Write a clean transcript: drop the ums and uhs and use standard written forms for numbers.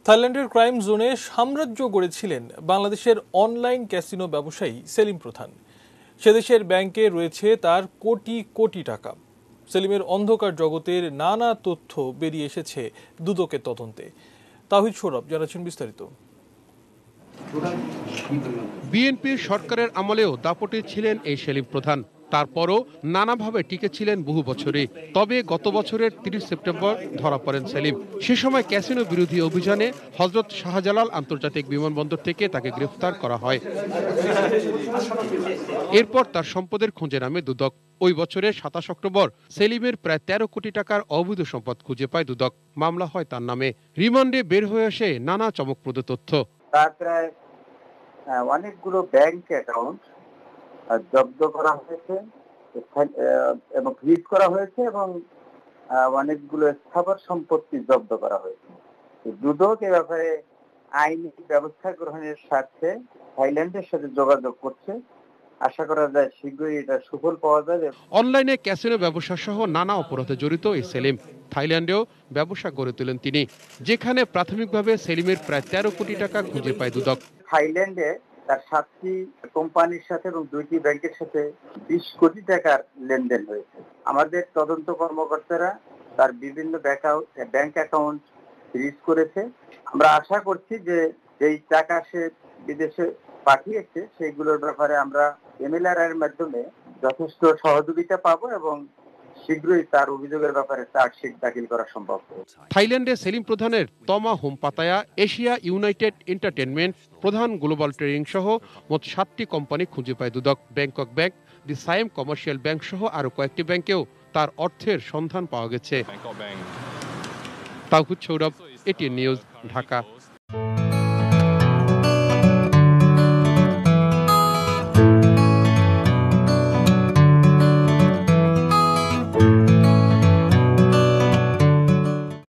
থাইল্যান্ডের ক্রাইম জোনে সাম্রাজ্য গড়েছিলেন বাংলাদেশের অনলাইন ক্যাসিনো ব্যবসায়ী সেলিম প্রধান। সেদেশের ব্যাংকে রয়েছে তার কোটি কোটি টাকা। সেলিমের অন্ধকার জগতের নানা তথ্য বেরিয়ে এসেছে দুদকের তদন্তে। তাহিদ সৌরভ জানাচ্ছেন বিস্তারিত। বিএনপির সরকারের আমলেও দাপটে ছিলেন এই সেলিম প্রধান। তারপরও নানাভাবে টিকেছিলেন বহু বছরে। তবে গত বছরের ৩০ সেপ্টেম্বর ধরা পড়েন সেলিম। সে সময় ক্যাসিনো বিরোধী অভিযানে হযরত শাহজালাল আন্তর্জাতিক বিমানবন্দর থেকে তাকে গ্রেফতার করা হয়। এরপর তার সম্পদের খোঁজে নামে দুদক। ওই বছরের ২৭ অক্টোবর সেলিমের প্রায় ১৩ কোটি টাকার অবৈধ সম্পদ খুঁজে পায় দুদক। মামলা হয় তার নামে। রিমান্ডে বের হয়ে আসে নানা চমকপ্রদ তথ্য। তার প্রায় অনেকগুলো ব্যাংক অ্যাকাউন্ট জব্দ করা হয়েছে এবং ফ্রিজ করা হয়েছে এবং অনেকগুলো স্থাবর সম্পত্তি জব্দ করা হয়েছে। দুদক এ ব্যাপারে আইনি ব্যবস্থা গ্রহণের স্বার্থে থাইল্যান্ডের সাথে যোগাযোগ করছে। আশা করা যায় শীঘ্রই এটা সুফল পাওয়া যাবে। অনলাইনে ক্যাসিনো ব্যবসা সহ নানা অপরাধে জড়িত এই সেলিম থাইল্যান্ডেও ব্যবসা গড়ে তোলেন তিনি, যেখানে প্রাথমিকভাবে সেলিমের প্রায় ১৩ কোটি টাকা খুঁজে পায় দুদক। থাইল্যান্ডে তার ৭টি কোম্পানির সাথে এবং ২টি ব্যাংকের সাথে ২০ কোটি টাকার লেনদেন হয়েছে। আমাদের তদন্ত কর্মকর্তারা তার বিভিন্ন ব্যাংক অ্যাকাউন্ট ফ্রিজ করেছে। আমরা আশা করছি যে যেই টাকা সে বিদেশে পাঠিয়েছে সেইগুলোর ব্যাপারে আমরা এমএলআর এর মাধ্যমে যথেষ্ট সহযোগিতা পাবো এবং শীঘ্রই তার অভিযোগের ব্যাপারে চার্জশিট দাখিল করা সম্ভব। থাইল্যান্ডে সেলিম প্রধানের তমা home Pattaya, Asia United entertainment, প্রধান গ্লোবাল ট্রেডিং সহ মোট ৭টি কোম্পানি খুঁজে পায় দুদক। ব্যাংকক ব্যাংক, দি সাইম কমার্শিয়াল ব্যাংক সহ আরো কয়েকটি ব্যাংকেও তার অর্থের সন্ধান পাওয়া গেছে। তাহিদ সৌরভ, এটিএন নিউজ, ঢাকা।